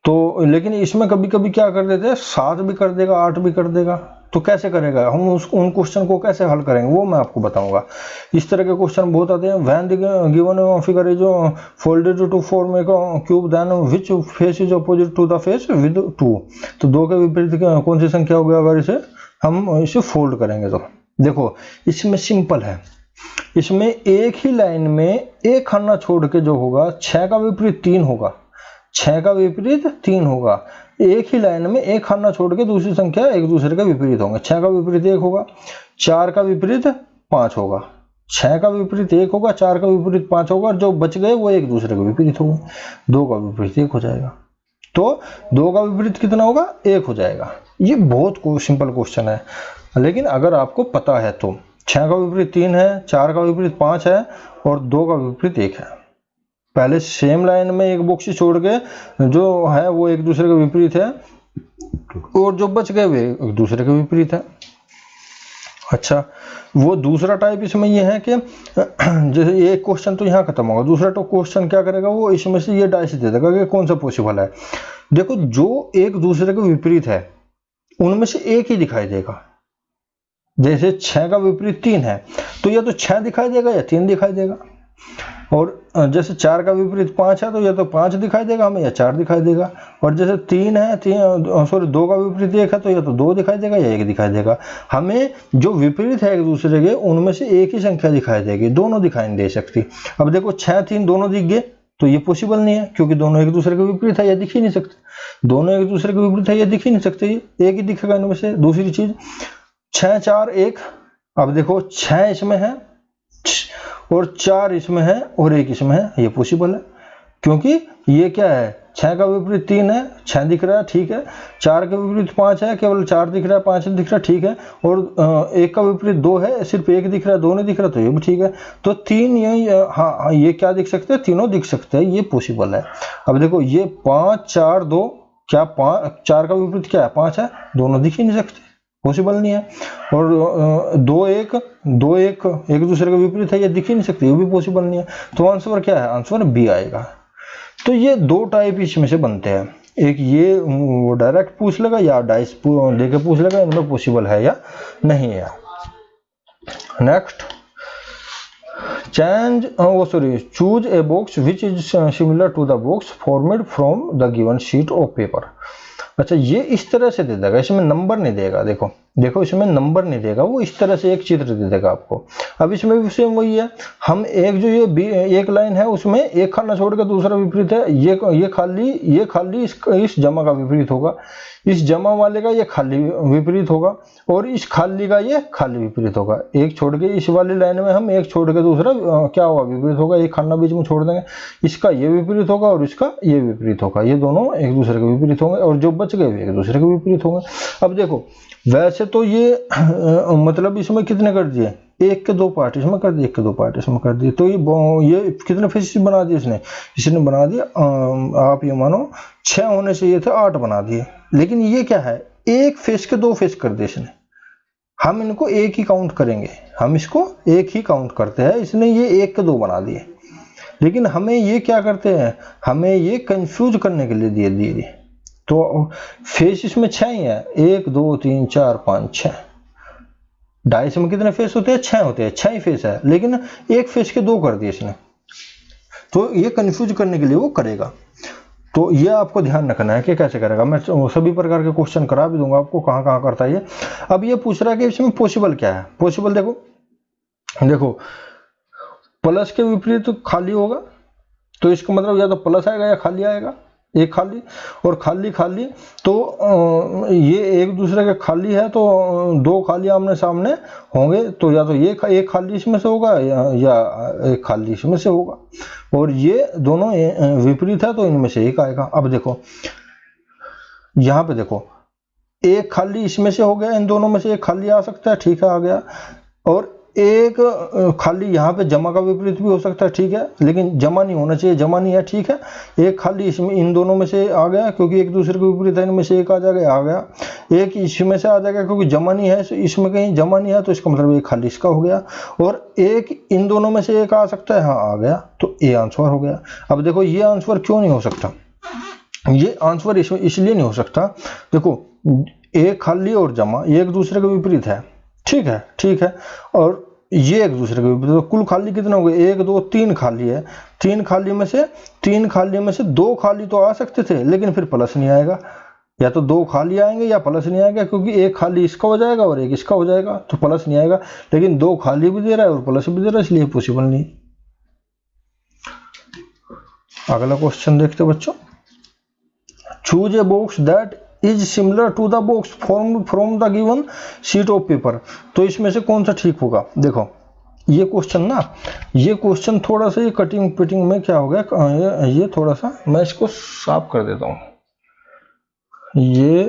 तो लेकिन इसमें कभी कभी क्या कर देते हैं, 7 भी कर देगा, 8 भी कर देगा। तो कैसे करेगा, हम उन क्वेश्चन को कैसे हल करेंगे वो मैं आपको बताऊंगा। इस तरह के क्वेश्चन बहुत आते हैं। When the given figure is folded to form a cube then which face is opposite to the face with 2। तो 2 के विपरीत कौन सी संख्या होगी अगर इसे हम इसे फोल्ड करेंगे। तो देखो इसमें सिंपल है, इसमें एक ही लाइन में एक खाना छोड़ के जो होगा 6 का विपरीत 3 होगा, 6 का विपरीत 3 होगा। एक ही लाइन में एक खाना छोड़ के दूसरी संख्या एक दूसरे का विपरीत होंगे। 6 का विपरीत 1 होगा, 4 का विपरीत 5 होगा। 6 का विपरीत 1 होगा, 4 का विपरीत 5 होगा, और जो बच गए वो एक दूसरे के विपरीत होंगे। 2 का विपरीत 1 हो जाएगा, तो 2 का विपरीत कितना होगा, 1 हो जाएगा। ये बहुत सिंपल क्वेश्चन है, लेकिन अगर आपको पता है तो 6 का विपरीत 3 है, 4 का विपरीत 5 है और 2 का विपरीत 1 है। पहले सेम लाइन में एक बॉक्स छोड़ के जो है वो एक दूसरे के विपरीत है, और जो बच गए वे एक दूसरे के विपरीत है। अच्छा, वो दूसरा टाइप इसमें ये है कि जैसे ये क्वेश्चन तो यहाँ खत्म होगा, दूसरा तो क्वेश्चन क्या करेगा, वो इसमें से ये डाइस दे देगा कि कौन सा पॉसिबल है। देखो जो एक दूसरे के विपरीत है उनमें से एक ही दिखाई देगा। जैसे 6 का विपरीत 3 है तो या तो 6 दिखाई देगा या 3 दिखाई देगा, और जैसे 4 का विपरीत 5 है तो या तो 5 दिखाई देगा हमें या 4 दिखाई देगा, और जैसे 3 है 2 का विपरीत 1 है तो या तो 2 दिखाई देगा या 1 दिखाई देगा। हमें जो विपरीत है एक दूसरे के उनमें से एक ही संख्या दिखाई देगी, दोनों दिखाई नहीं दे सकती। अब देखो 6 3 दोनों दिख गए तो ये पॉसिबल नहीं है, क्योंकि दोनों एक दूसरे के विपरीत है, या दिख ही नहीं सकते। दोनों एक दूसरे के विपरीत है, या दिख ही नहीं सकते, एक ही दिखेगा इनमें से। दूसरी चीज 6 4 1, अब देखो 6 इसमें है और 4 इसमें है और 1 इसमें है, ये पॉसिबल है, क्योंकि ये क्या है, 6 का विपरीत 3 है, 6 दिख रहा है, ठीक है। 4 का विपरीत 5 है, केवल 4 दिख रहा है, 5 दिख रहा है, ठीक है। और 1 का विपरीत 2 है, सिर्फ 1 दिख रहा है, 2 नहीं दिख रहा, तो ये भी ठीक है। तो 3 हाँ ये क्या दिख सकते हैं, तीनों दिख सकते हैं, ये पॉसिबल है। अब देखो ये 5 4 2, क्या 4 का विपरीत क्या है, 5 है, दोनों दिख ही नहीं सकते, पॉसिबल नहीं है। और 2 1 एक दूसरे के विपरीत है, ये दिख ही नहीं सकते, ये भी पॉसिबल नहीं है। तो आंसर क्या है, आंसर बी आएगा। तो ये 2 टाइप इसमें से बनते हैं, एक ये वो डायरेक्ट पूछ लेगा या डाइस देके पूछ लेगा इनमें पॉसिबल है या नहीं है। Next, choose a box which is similar to the box formed from the given sheet of paper. अच्छा, ये इस तरह से दे देगा, इसमें नंबर नहीं देगा। देखो इसमें नंबर नहीं देगा, वो इस तरह से एक चित्र दे देगा आपको। अब इसमें भी सेम वही है, हम एक जो ये एक लाइन है उसमें एक खाना छोड़ के दूसरा विपरीत है, ये खाली इस जमा का विपरीत होगा, इस जमा वाले का ये खाली विपरीत होगा, और इस खाली का ये खाली विपरीत होगा। एक छोड़ के इस वाली लाइन में हम एक छोड़ के दूसरा क्या होगा, विपरीत होगा। एक खाना बीच में छोड़ देंगे, इसका ये विपरीत होगा और इसका ये विपरीत होगा, ये दोनों एक दूसरे के विपरीत होंगे, और जो बच गए एक दूसरे के विपरीत होंगे। अब देखो वैसे तो ये मतलब इसमें कितने कर दिए, 1 के 2 पार्ट इसमें कर दिए, 1 के 2 पार्ट इसमें कर दिए, तो ये कितने फेस बना दिए इसने बना दिया, आप ये मानो 6 होने से ये थे 8 बना दिए। लेकिन ये क्या है, एक फेस के 2 फेस कर दिए इसने। हम इनको एक ही काउंट करेंगे, हम इसको एक ही काउंट करते हैं, इसने ये 1 के 2 बना दिए। लेकिन हमें ये क्या करते हैं, हमें ये कंफ्यूज करने के लिए दिए। तो फेस इसमें 6 ही है, 1 2 3 4 5 6। डाइस में कितने फेस होते हैं, 6 होते हैं, 6 ही फेस है, लेकिन एक फेस के 2 कर दिए इसने। तो ये कंफ्यूज करने के लिए वो करेगा। तो ये आपको ध्यान रखना है कि कैसे करेगा। मैं सभी प्रकार के क्वेश्चन करा भी दूंगा आपको कहाँ कहाँ करता है ये। अब ये पूछ रहा है कि इसमें पॉसिबल क्या है। पॉसिबल देखो प्लस के विपरीत तो खाली होगा, तो इसका मतलब या तो प्लस आएगा या खाली आएगा। एक खाली और खाली तो ये एक दूसरे के खाली है, तो 2 खाली आमने सामने होंगे, तो या तो ये एक खाली इसमें से होगा या एक खाली इसमें से होगा, और ये दोनों विपरीत है तो इनमें से एक आएगा। अब देखो यहाँ पे देखो, एक खाली इसमें से हो गया, इन दोनों में से एक खाली आ सकता है, ठीक है आ गया, और एक खाली यहाँ पे जमा का विपरीत भी हो सकता है, ठीक है, लेकिन जमा नहीं होना चाहिए, जमा नहीं है, ठीक है। एक खाली इसमें इन दोनों में से आ गया क्योंकि एक दूसरे के विपरीत है, इनमें से एक आ जाएगा, आ गया। एक इसमें से आ जाएगा क्योंकि जमा नहीं है, इसमें कहीं जमा नहीं है, तो इसका मतलब एक खाली इसका हो गया। और एक इन दोनों में से एक आ सकता है, हाँ आ गया, तो ए आंसर हो गया। अब देखो ये आंसर क्यों नहीं हो सकता, ये आंसर इसलिए नहीं हो सकता, देखो एक खाली और जमा ये एक दूसरे के विपरीत है, ठीक है, ठीक है, और ये एक दूसरे के विपरीत, तो कुल खाली कितने हो गए, 1 2 3 खाली है। 3 खाली में से 2 खाली तो आ सकते थे, लेकिन फिर प्लस नहीं आएगा, या तो 2 खाली आएंगे या प्लस नहीं आएगा, क्योंकि एक खाली इसका हो जाएगा और एक इसका हो जाएगा, तो प्लस नहीं आएगा। लेकिन 2 खाली भी दे रहा है और प्लस भी दे रहा है, इसलिए पॉसिबल नहीं। अगला क्वेश्चन देखते बच्चों, choose a box that is similar to the box formed from the given sheet of paper. तो इसमें से कौन सा ठीक होगा, देखो ये क्वेश्चन ना, ये क्वेश्चन थोड़ा सा ये कटिंग पिटिंग में क्या हो गया, ये थोड़ा सा मैं इसको साफ कर देता हूँ, ये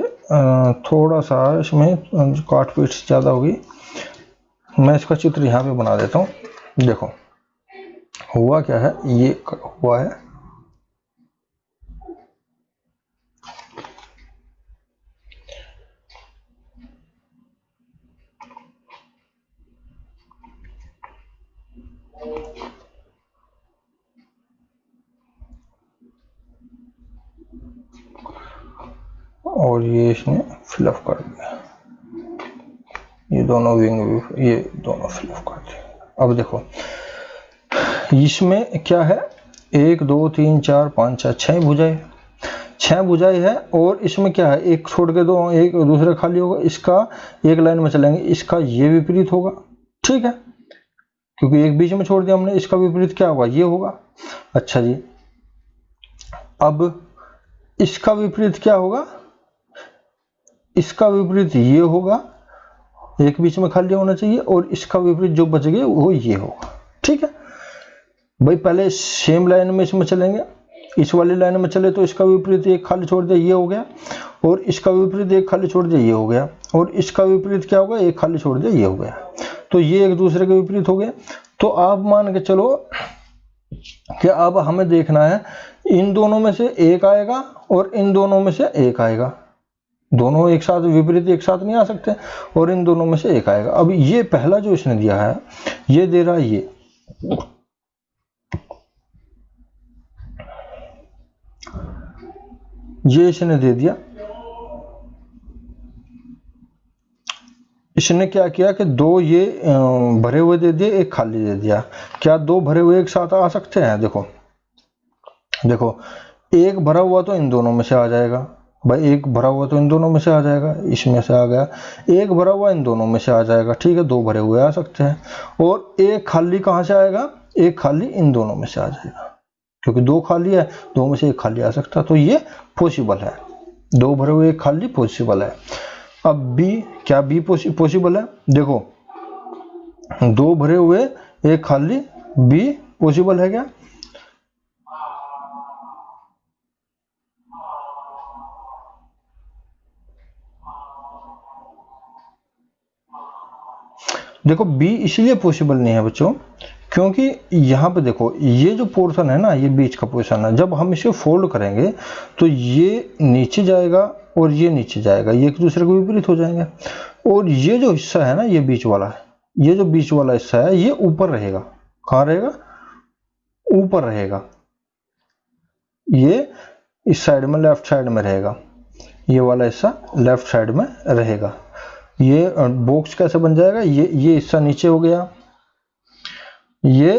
थोड़ा सा इसमें काट पीट ज़्यादा होगी, मैं इसका चित्र यहाँ पे बना देता हूँ। देखो हुआ क्या है, ये हुआ है, और ये इसने फिलअप कर दिया, ये दोनों विंग ये दोनों फिलअप कर दिया। अब देखो इसमें क्या है, 1 2 3 4 5 6 भुजाएं, 6 भुजाएं है, और इसमें क्या है, एक छोड़ के दो, एक दूसरा खाली होगा, इसका एक लाइन में चलेंगे, इसका ये विपरीत होगा, ठीक है, क्योंकि एक बीच में छोड़ दिया हमने, इसका विपरीत क्या होगा, ये होगा। अच्छा जी, अब इसका विपरीत क्या होगा, इसका विपरीत ये होगा, एक बीच में खाली होना चाहिए, और इसका विपरीत जो बच गए वो ये होगा, ठीक है भाई। पहले सेम लाइन में इसमें चलेंगे, इस वाली लाइन में चले तो इसका विपरीत एक खाली छोड़ दिया, ये हो गया, और इसका विपरीत एक खाली छोड़ दिया, ये हो गया, और इसका विपरीत क्या होगा, एक खाली छोड़ दिया, ये हो गया, तो ये एक दूसरे के विपरीत हो गए। तो आप मान के चलो कि अब हमें देखना है इन दोनों में से एक आएगा और इन दोनों में से एक आएगा, दोनों एक साथ विपरीत एक साथ नहीं आ सकते, और इन दोनों में से एक आएगा। अब ये पहला जो इसने दिया है, ये दे रहा है ये इसने दे दिया, इसने क्या किया कि 2 ये भरे हुए दे दिए, एक खाली दे दिया। क्या 2 भरे हुए एक साथ आ सकते हैं, देखो देखो, एक भरा हुआ तो इन दोनों में से आ जाएगा भाई, एक भरा हुआ तो इन दोनों में से आ जाएगा, इसमें से आ गया, एक भरा हुआ इन दोनों में से आ जाएगा, ठीक है, 2 भरे हुए आ सकते हैं, और एक खाली कहां से आएगा, एक खाली इन दोनों में से आ जाएगा, क्योंकि 2 खाली है, 2 में से एक खाली आ सकता है, तो ये पॉसिबल है, 2 भरे हुए एक खाली पॉसिबल है। अब बी, क्या बी पॉसिबल है, देखो 2 भरे हुए एक खाली, बी पॉसिबल है क्या, देखो बी इसलिए पॉसिबल नहीं है बच्चों, क्योंकि यहाँ पे देखो ये जो पोर्शन है ना, ये बीच का पोर्शन है, जब हम इसे फोल्ड करेंगे तो ये नीचे जाएगा और ये नीचे जाएगा, ये एक दूसरे के विपरीत हो जाएंगे, और ये जो हिस्सा है ना, ये बीच वाला है, ये जो बीच वाला हिस्सा है ये ऊपर रहेगा, कहाँ रहेगा, ऊपर रहेगा, ये इस साइड में लेफ्ट साइड में रहेगा, ये वाला हिस्सा लेफ्ट साइड में रहेगा। ये बॉक्स कैसे बन जाएगा, ये हिस्सा नीचे हो गया, ये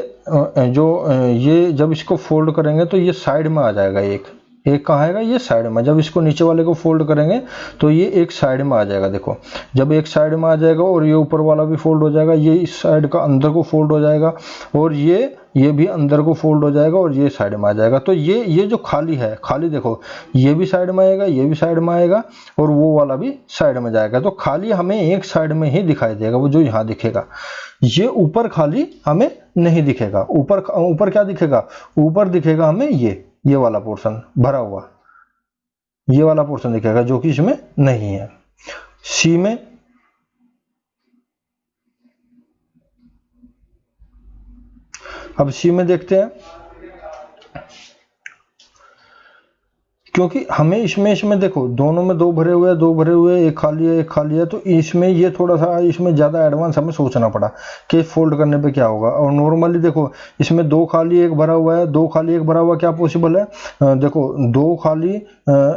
ये जब इसको फोल्ड करेंगे तो ये साइड में आ जाएगा, एक कहाँ आएगा, ये साइड में, जब इसको नीचे वाले को फोल्ड करेंगे तो ये एक साइड में आ जाएगा, देखो जब एक साइड में आ जाएगा और ये ऊपर वाला भी फोल्ड हो जाएगा, ये इस साइड का अंदर को फोल्ड हो जाएगा, और ये भी अंदर को फोल्ड हो जाएगा, और ये साइड में आ जाएगा। तो ये जो खाली है, खाली देखो ये भी साइड में आएगा, ये भी साइड में आएगा, और वो वाला भी साइड में जाएगा, तो खाली हमें एक साइड में ही दिखाई देगा, वो जो यहाँ दिखेगा, ये ऊपर खाली हमें नहीं दिखेगा, ऊपर क्या दिखेगा, ऊपर दिखेगा हमें ये वाला पोर्शन भरा हुआ, ये वाला पोर्शन दिखेगा, जो कि इसमें नहीं है। सी में अब सी में देखते हैं, क्योंकि हमें इसमें देखो दोनों में दो भरे हुए, एक खाली है एक खाली है, तो इसमें ये थोड़ा सा इसमें ज़्यादा एडवांस हमें सोचना पड़ा कि फोल्ड करने पे क्या होगा। और नॉर्मली देखो इसमें दो खाली एक भरा हुआ है, दो खाली एक भरा हुआ क्या पॉसिबल है, देखो दो खाली,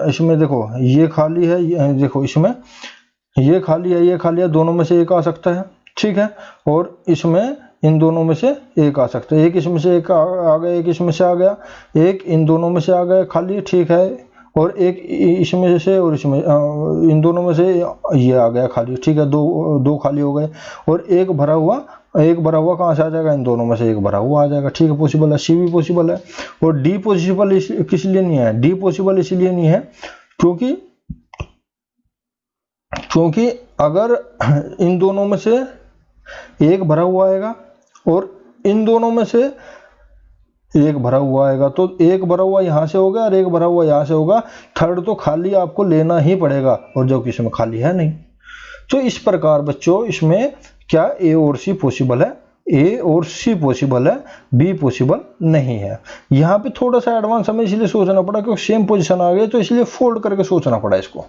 इसमें देखो ये खाली है, देखो इसमें ये खाली है ये खाली है, दोनों में से एक आ सकता है, ठीक है। और इसमें इन दोनों में से एक आ सकता है, एक इसमें से एक आ गया, एक इसमें से आ गया, एक इन दोनों में से आ गया खाली, ठीक है। और एक इसमें से और इसमें इन दोनों में से ये आ गया खाली, ठीक है। दो खाली हो गए और एक भरा हुआ कहाँ से आ जाएगा, इन दोनों में से एक भरा हुआ आ जाएगा, ठीक है। पॉसिबल है, सी भी पॉसिबल है। और डी पॉसिबल किस लिए नहीं है, डी पॉसिबल इसलिए नहीं है क्योंकि अगर इन दोनों में से एक भरा हुआ आएगा और इन दोनों में से एक भरा हुआ आएगा, तो एक भरा हुआ यहां से होगा और एक भरा हुआ यहां से होगा, थर्ड तो खाली आपको लेना ही पड़ेगा, और जो कि इसमें खाली है नहीं। तो इस प्रकार बच्चों इसमें क्या ए और सी पॉसिबल है, ए और सी पॉसिबल है, बी पॉसिबल नहीं है। यहाँ पे थोड़ा सा एडवांस हमें इसलिए सोचना पड़ा क्योंकि सेम पोजीशन आ गए, तो इसलिए फोल्ड करके सोचना पड़ा इसको।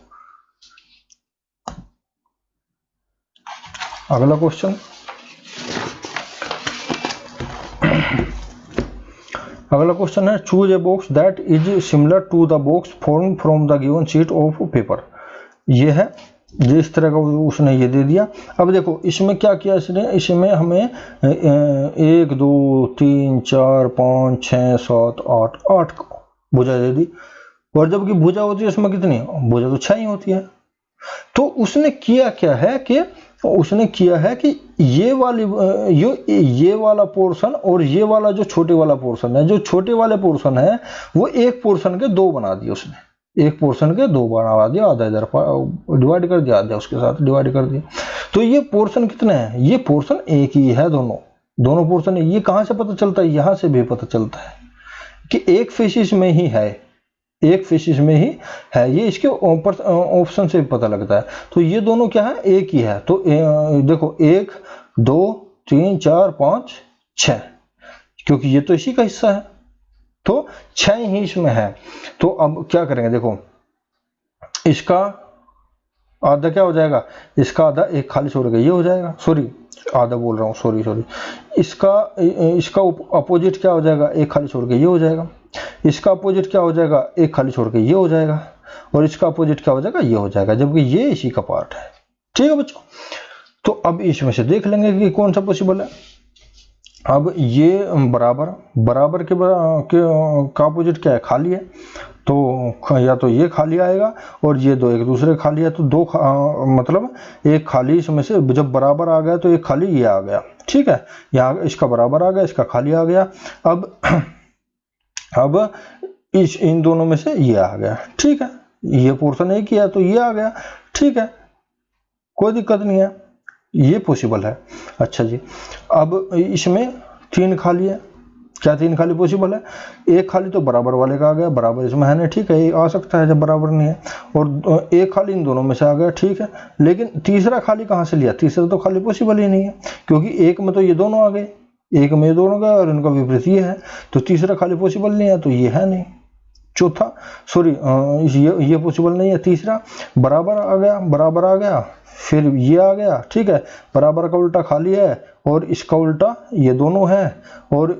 अगला क्वेश्चन, अगला क्वेश्चन है choose a box that is similar to the box form from the given sheet of paper. ये है जिस तरह का उसने ये दे दिया। अब देखो इसमें क्या किया इसने, इसमें हमें 1 2 3 4 5 6 7 8 भुजा दे दी, और जबकि भुजा होती है उसमें कितनी, भुजा तो 6 ही होती है। तो उसने किया क्या है कि उसने किया है कि ये वाला पोर्शन और ये वाला जो छोटे वाला पोर्शन है, जो छोटे वाले पोर्शन है वो एक पोर्शन के दो बना दिए उसने, एक पोर्शन के दो बना दिया, आधा इधर डिवाइड कर दिया, आधा उसके साथ डिवाइड कर दिया। तो ये पोर्शन कितने हैं, ये पोर्शन एक ही है, दोनों पोर्शन। ये कहां से पता चलता है, यहां से भी पता चलता है कि एक फेसिस में ही है, एक फेसिस में ही है, ये इसके ऑप्शन से पता लगता है। तो ये दोनों क्या है, एक ही है। तो देखो 1 2 3 4 5 6, क्योंकि ये तो इसी का हिस्सा है, तो 6 ही इसमें है। तो अब क्या करेंगे, देखो इसका आधा क्या हो जाएगा, इसका आधा एक खाली छोड़ के ये हो जाएगा, सॉरी आधा बोल रहा हूँ, सॉरी। इसका अपोजिट क्या हो जाएगा, एक खाली छोड़ के ये हो जाएगा। इसका अपोजिट क्या हो जाएगा, एक खाली छोड़ के ये हो जाएगा। और इसका अपोजिट क्या हो जाएगा, ये हो जाएगा, जबकि ये इसी का पार्ट है, ठीक है बच्चों। तो अब इसमें से देख लेंगे कि कौन सा पॉसिबल है। अब ये बराबर का अपोजिट क्या है, खाली है, तो या तो ये खाली आएगा और ये दो एक दूसरे खाली है, तो दो मतलब एक खाली इसमें से जब बराबर आ गया तो एक खाली ये आ गया, ठीक है। यहाँ इसका बराबर आ गया, इसका खाली आ गया। अब इन दोनों में से ये आ गया, ठीक है। ये पोर्शन एक ही है तो ये आ गया, ठीक है, कोई दिक्कत नहीं है, ये पॉसिबल है। अच्छा जी, अब इसमें 3 खाली है, क्या 3 खाली पॉसिबल है, एक खाली तो बराबर वाले का आ गया, बराबर इसमें है नहीं, ठीक है, ये आ सकता है जब बराबर नहीं है। और एक खाली इन दोनों में से आ गया, ठीक है। लेकिन तीसरा खाली कहाँ से लिया, तीसरा तो खाली पॉसिबल ही नहीं है, क्योंकि एक में तो ये दोनों आ गए, एक में ये दोनों गए और इनका विपरीत ये है, तो तीसरा खाली पॉसिबल नहीं है, तो ये है नहीं। चौथा सॉरी ये पॉसिबल नहीं है। तीसरा बराबर आ गया, फिर ये आ गया, ठीक है, बराबर का उल्टा खाली है और इसका उल्टा ये दोनों है, और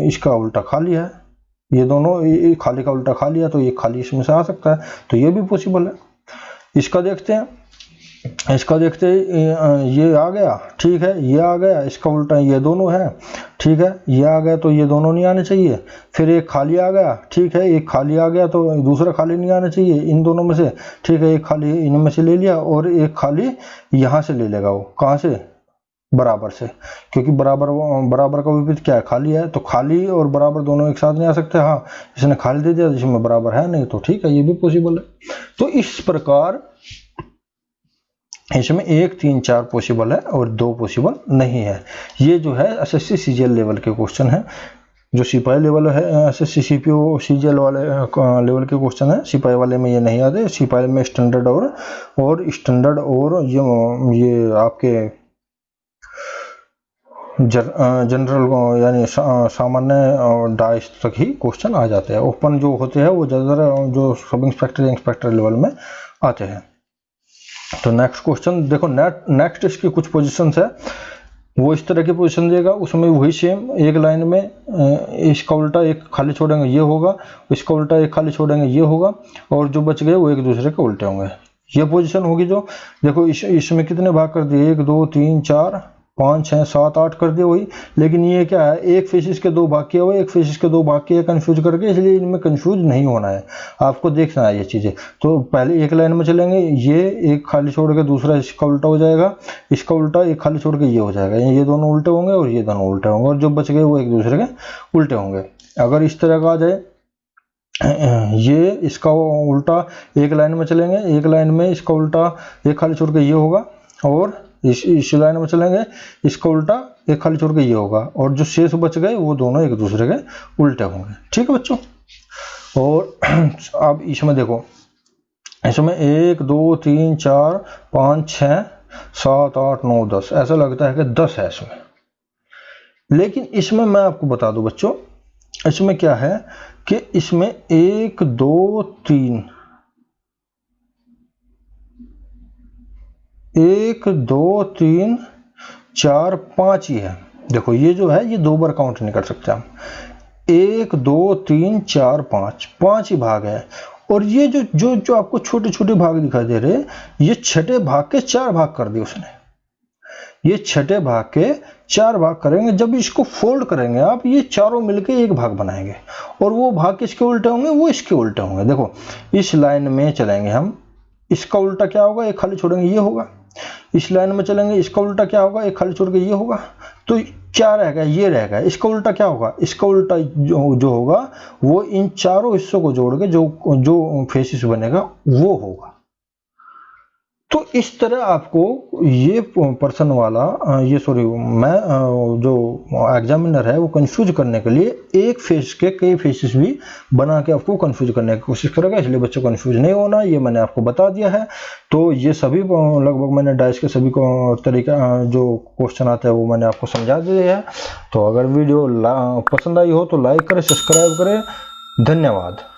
इसका उल्टा खाली है, ये दोनों खाली का उल्टा खाली है, तो ये खाली इसमें से आ सकता है, तो ये भी पॉसिबल है। इसका देखते हैं, ये आ गया, ठीक है, ये आ गया, इसका उल्टा ये दोनों है, ठीक है, ये आ गया तो ये दोनों नहीं आने चाहिए। फिर एक खाली आ गया, ठीक है, एक खाली आ गया तो दूसरा खाली नहीं आना चाहिए इन दोनों में से, ठीक है, एक खाली इनमें से ले लिया और एक खाली यहाँ से ले लेगा, वो कहाँ से, बराबर से, क्योंकि बराबर का विपरीत क्या है, खाली है, तो खाली और बराबर दोनों एक साथ नहीं आ सकते। हाँ, इसने खाली दे दिया जिसमें बराबर है नहीं, तो ठीक है, ये भी पॉसिबल है। तो इस प्रकार इसमें 1 3 4 पॉसिबल है और 2 पॉसिबल नहीं है। ये जो है एसएससी सीजीएल लेवल के क्वेश्चन है, जो सिपाही लेवल है, एसएससी सीपीओ सीजीएल वाले लेवल के क्वेश्चन है। सिपाही वाले में ये नहीं आते, सिपाही में स्टैंडर्ड और स्टैंडर्ड और ये आपके जनरल यानी सामान्य डाइस तक ही क्वेश्चन आ जाते हैं। ओपन जो होते हैं वो ज़्यादातर जो सब इंस्पेक्टर या इंस्पेक्टर लेवल में आते हैं। तो नेक्स्ट क्वेश्चन देखो, नेक्स्ट इसकी कुछ पोजीशंस है, वो इस तरह की पोजीशन देगा, उसमें वही सेम एक लाइन में इसका उल्टा एक खाली छोड़ेंगे ये होगा, इसका उल्टा एक खाली छोड़ेंगे ये होगा, और जो बच गए वो एक दूसरे के उल्टे होंगे। ये पोजीशन होगी। जो देखो इसमें कितने भाग कर दिए, 1 2 3 4 5 6 7 8 कर दिए वही, लेकिन ये क्या है, एक फेसिस के 2 भाग किया हुआ, एक फेसिस के 2 भाग किया कंफ्यूज करके, इसलिए इनमें कंफ्यूज नहीं होना है, आपको देखना है ये चीज़ें। तो पहले एक लाइन में चलेंगे, ये एक खाली छोड़ के दूसरा इसका उल्टा हो जाएगा, इसका उल्टा एक खाली छोड़ के ये हो जाएगा, ये दोनों उल्टे होंगे और ये दोनों उल्टे होंगे, और जो बच गए वो एक दूसरे के उल्टे होंगे। अगर इस तरह का आ जाए, ये इसका उल्टा एक लाइन में चलेंगे, एक लाइन में इसका उल्टा एक खाली छोड़ के ये होगा, और इस लाइन में चलेंगे, इसका उल्टा एक खाली छोड़ के ये होगा, और जो शेष बच गए वो दोनों एक दूसरे के उल्टे होंगे। ठीक है बच्चों। और अब इसमें देखो, इसमें 1 2 3 4 5 6 7 8 9 10, ऐसा लगता है कि 10 है इसमें, लेकिन इसमें मैं आपको बता दूं बच्चों, इसमें क्या है कि इसमें 1 2 3 1 2 3 4 5 ही है। देखो ये जो है ये 2 बार काउंट नहीं कर सकते हम, 1 2 3 4 5 ही भाग है, और ये जो आपको छोटे छोटे भाग दिखाई दे रहे, ये छठे भाग के 4 भाग कर दिए उसने, ये छठे भाग के 4 भाग करेंगे। जब इसको फोल्ड करेंगे आप, ये चारों मिलके एक भाग बनाएंगे, और वो भाग किसके उल्टे होंगे, वो इसके उल्टे होंगे। देखो इस लाइन में चलेंगे हम, इसका उल्टा क्या होगा, एक खाली छोड़ेंगे ये होगा, इस लाइन में चलेंगे, इसका उल्टा क्या होगा, एक खाली छोड़ के ये होगा, तो क्या रहेगा, ये रहेगा। इसका उल्टा क्या होगा, इसका उल्टा जो होगा वो इन चारों हिस्सों को जोड़ के जो फेसिस बनेगा वो होगा। तो इस तरह आपको ये पर्सन वाला मैं जो एग्जामिनर है वो कंफ्यूज करने के लिए एक फेस के कई फेसेस भी बना के आपको कंफ्यूज करने की कोशिश करेगा, इसलिए बच्चों कंफ्यूज नहीं होना, ये मैंने आपको बता दिया है। तो ये सभी लगभग मैंने डाइस के सभी को तरीका जो क्वेश्चन आते हैं वो मैंने आपको समझा दिया है। तो अगर वीडियो पसंद आई हो तो लाइक करें, सब्सक्राइब करें। धन्यवाद।